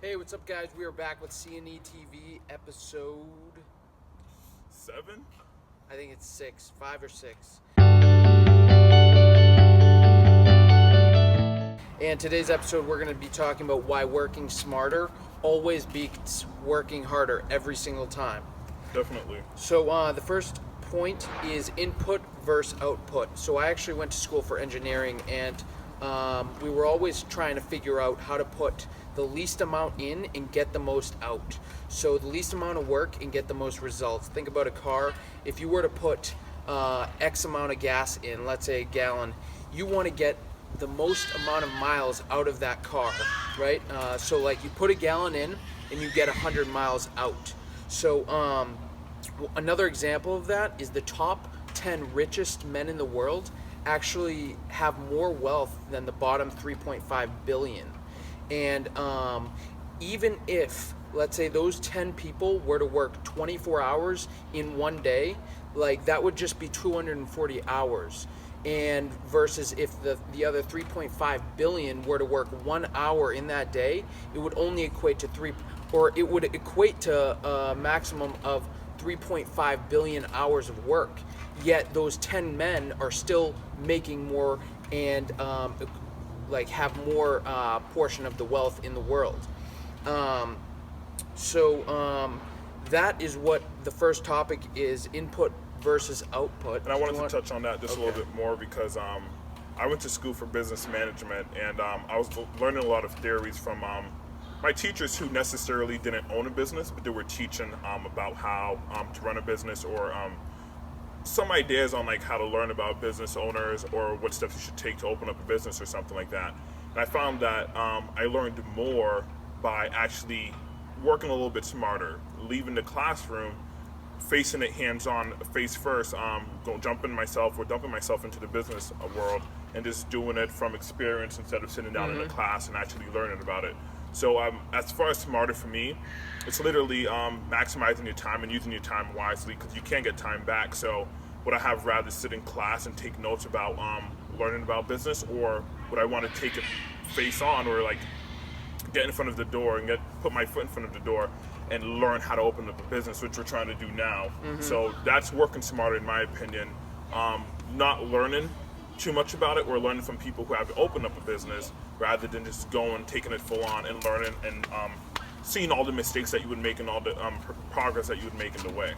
Hey, what's up, guys? We are back with C&E TV episode 7? I think it's 6, 5 or 6. And today's episode, we're going to be talking about why working smarter always beats working harder every single time. Definitely. So the first point is input versus output. So I actually went to school for engineering, and we were always trying to figure out how to put the least amount in and get the most out. So the least amount of work and get the most results. Think about a car. If you were to put X amount of gas in, let's say a gallon, you want to get the most amount of miles out of that car, right? So like you put a gallon in and you get 100 miles out. So another example of that is the top 10 richest men in the world actually have more wealth than the bottom 3.5 billion. And even if, let's say, those 10 people were to work 24 hours in one day, like that would just be 240 hours. And versus if the other 3.5 billion were to work 1 hour in that day, it would only equate to it would equate to a maximum of 3.5 billion hours of work. Yet those 10 men are still making more and have more portion of the wealth in the world. That is what the first topic is: input versus output. And I wanted to touch on that just a little bit more because I went to school for business management, and I was learning a lot of theories from my teachers who necessarily didn't own a business, but they were teaching about how to run a business, or some ideas on like how to learn about business owners or what steps you should take to open up a business or something like that. And I found that I learned more by actually working a little bit smarter, leaving the classroom, facing it hands-on, face first, dumping myself into the business world and just doing it from experience instead of sitting down in a class and actually learning about it. So as far as smarter for me, it's literally maximizing your time and using your time wisely, because you can't get time back. So would I have rather sit in class and take notes about learning about business, or would I want to take it face on, or like get in front of the door and put my foot in front of the door and learn how to open up a business, which we're trying to do now. So that's working smarter in my opinion. Not learning too much about it, or learning from people who have opened up a business, rather than just going, taking it full on and learning and seeing all the mistakes that you would make and all the progress that you would make in the way.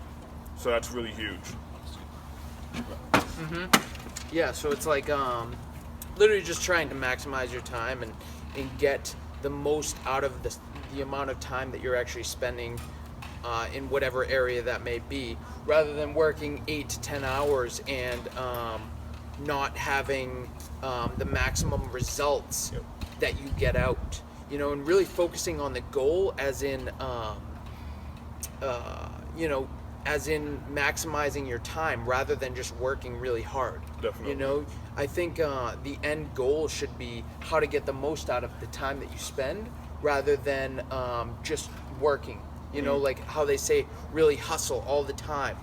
So that's really huge. Yeah, so it's like literally just trying to maximize your time and get the most out of the amount of time that you're actually spending in whatever area that may be, rather than working 8 to 10 hours and not having the maximum results that you get out, and really focusing on the goal as in maximizing your time rather than just working really hard. Definitely. I think the end goal should be how to get the most out of the time that you spend, rather than just working, like how they say, really hustle all the time.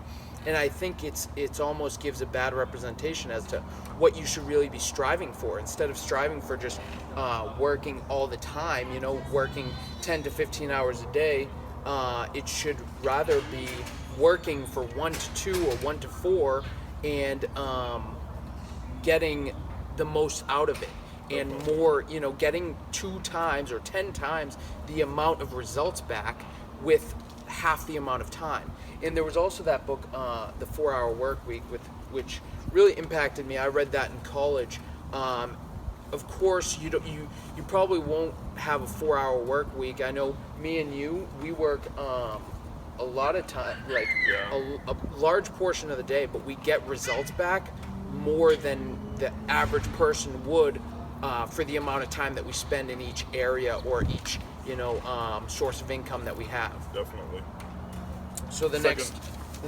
And I think it's almost gives a bad representation as to what you should really be striving for. Instead of striving for just working all the time, working 10 to 15 hours a day, it should rather be working for 1 to 2 or 1 to 4 and getting the most out of it. And more, getting 2 times or 10 times the amount of results back with half the amount of time. And there was also that book, The 4-Hour Work Week, which really impacted me. I read that in college. Of course, you probably won't have a 4-hour work week. I know me and you, we work a lot of time, like a large portion of the day, but we get results back more than the average person would for the amount of time that we spend in each area or each source of income that we have. Definitely. So the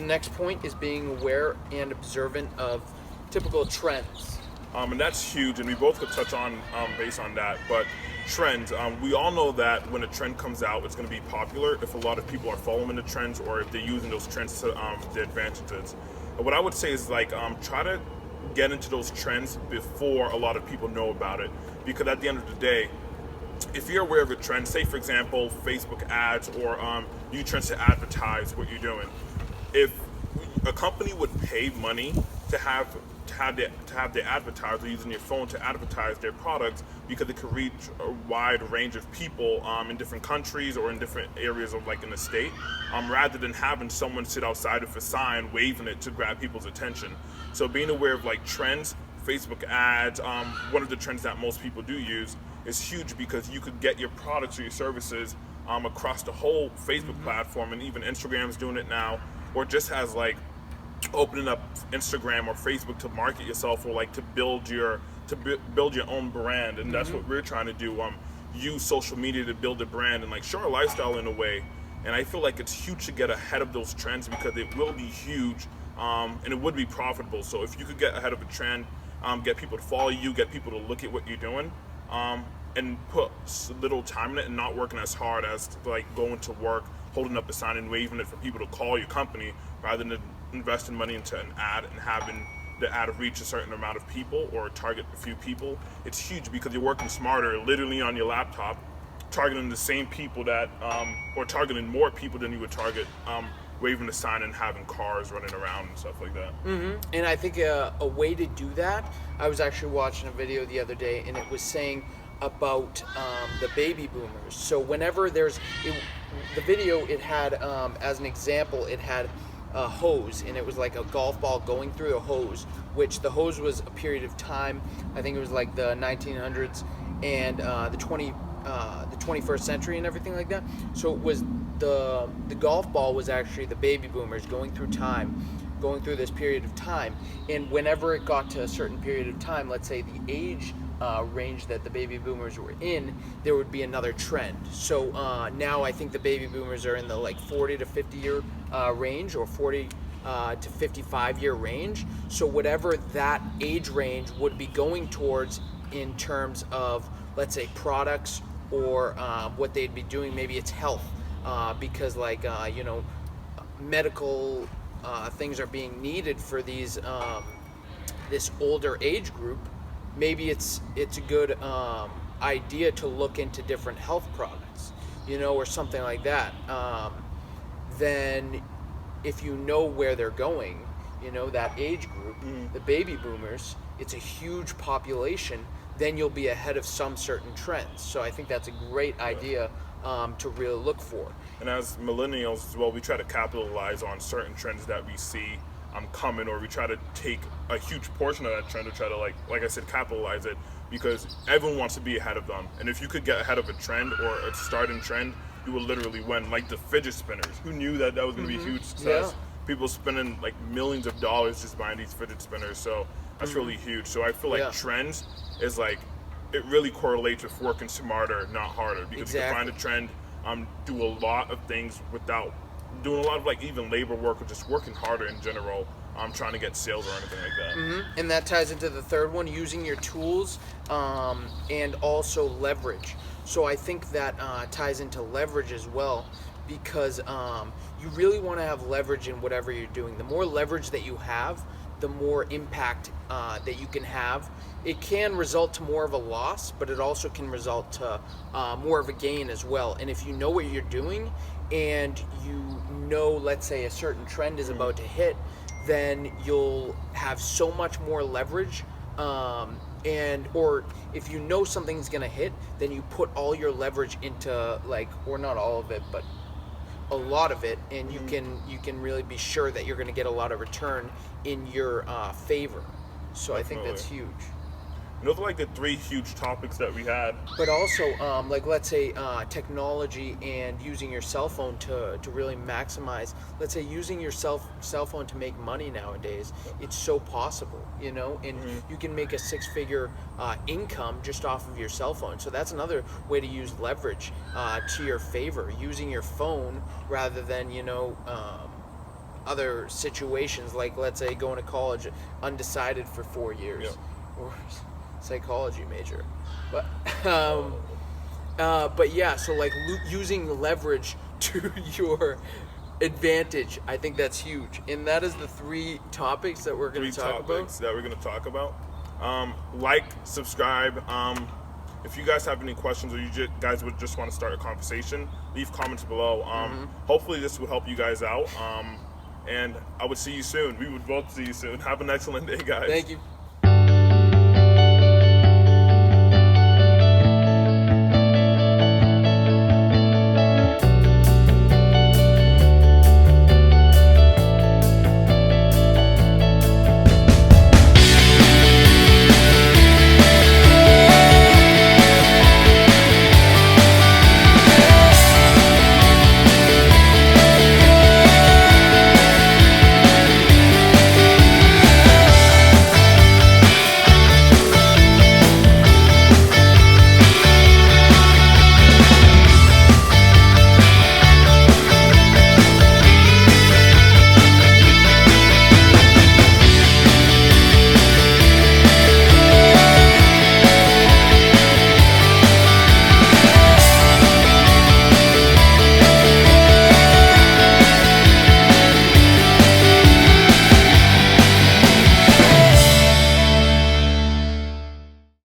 next point is being aware and observant of typical trends. And that's huge, and we both could touch on based on that. But trends, we all know that when a trend comes out, it's going to be popular if a lot of people are following the trends, or if they're using those trends to their advantages. And what I would say is try to get into those trends before a lot of people know about it, because at the end of the day, if you're aware of a trend, say for example Facebook ads or new trends to advertise what you're doing, if a company would pay money to have the advertiser using your phone to advertise their products, because it could reach a wide range of people in different countries or in different areas of like in the state, rather than having someone sit outside with a sign waving it to grab people's attention. So being aware of like trends, Facebook ads, one of the trends that most people do use is huge, because you could get your products or your services across the whole Facebook platform, and even Instagram's doing it now, or just has like opening up Instagram or Facebook to market yourself, or like to build your own brand. And that's what we're trying to do, use social media to build a brand and like show our lifestyle in a way. And I feel like it's huge to get ahead of those trends, because it will be huge, and it would be profitable. So if you could get ahead of a trend, get people to follow you, get people to look at what you're doing, and put little time in it, and not working as hard as like going to work, holding up a sign and waving it for people to call your company, rather than investing money into an ad and having the ad reach a certain amount of people or target a few people. It's huge because you're working smarter, literally on your laptop, targeting the same people that, or targeting more people than you would target waving a sign and having cars running around and stuff like that. And I think a way to do that, I was actually watching a video the other day, and it was saying about the baby boomers. So whenever the video, it had, as an example, it had a hose, and it was like a golf ball going through a hose, which the hose was a period of time. I think it was like the 1900s and the 21st century and everything like that. So it was the golf ball was actually the baby boomers going through this period of time. And whenever it got to a certain period of time, let's say the age range that the baby boomers were in, there would be another trend. So now I think the baby boomers are in the like 40 to 50 year range, or 40 to 55 year range. So whatever that age range would be going towards in terms of, let's say, products, or what they'd be doing, maybe it's health, because like medical things are being needed for these this older age group. Maybe it's a good idea to look into different health products, or something like that. Then if you know where they're going, that age group, the baby boomers, it's a huge population, then you'll be ahead of some certain trends. So I think that's a great idea to really look for. And as millennials as well, we try to capitalize on certain trends that we see coming, or we try to take a huge portion of that trend to try to like I said, capitalize it, because everyone wants to be ahead of them. And if you could get ahead of a trend or a starting trend, you will literally win. Like the fidget spinners, who knew that was going to be a huge success? People spending like millions of dollars just buying these fidget spinners, so that's really huge. So I feel like trends is like, it really correlates with working smarter, not harder, because you can find a trend, do a lot of things without doing a lot of like even labor work, or just working harder in general, trying to get sales or anything like that. And that ties into the third one, using your tools, and also leverage. So I think that ties into leverage as well, because you really want to have leverage in whatever you're doing. The more leverage that you have, the more impact that you can have. It can result to more of a loss, but it also can result to more of a gain as well. And if you know what you're doing, and let's say a certain trend is about to hit, then you'll have so much more leverage. Or if you know something's gonna hit, then you put all your leverage into, like, or not all of it, but a lot of it, and you can really be sure that you're gonna get a lot of return in your favor. So I think that's huge. And those are like the three huge topics that we had. But also, like, let's say technology and using your cell phone to really maximize. Let's say using your cell phone to make money nowadays. It's so possible, and you can make a six-figure income just off of your cell phone. So that's another way to use leverage to your favor, using your phone rather than other situations, like, let's say, going to college undecided for 4 years, or psychology major, but yeah, so like using leverage to your advantage, I think that's huge. And that is the three topics that we're going to talk about. Like, subscribe, if you guys have any questions or you guys would just want to start a conversation, leave comments below. Hopefully this will help you guys out. And I would see you soon. We would both see you soon. Have an excellent day, guys. Thank you.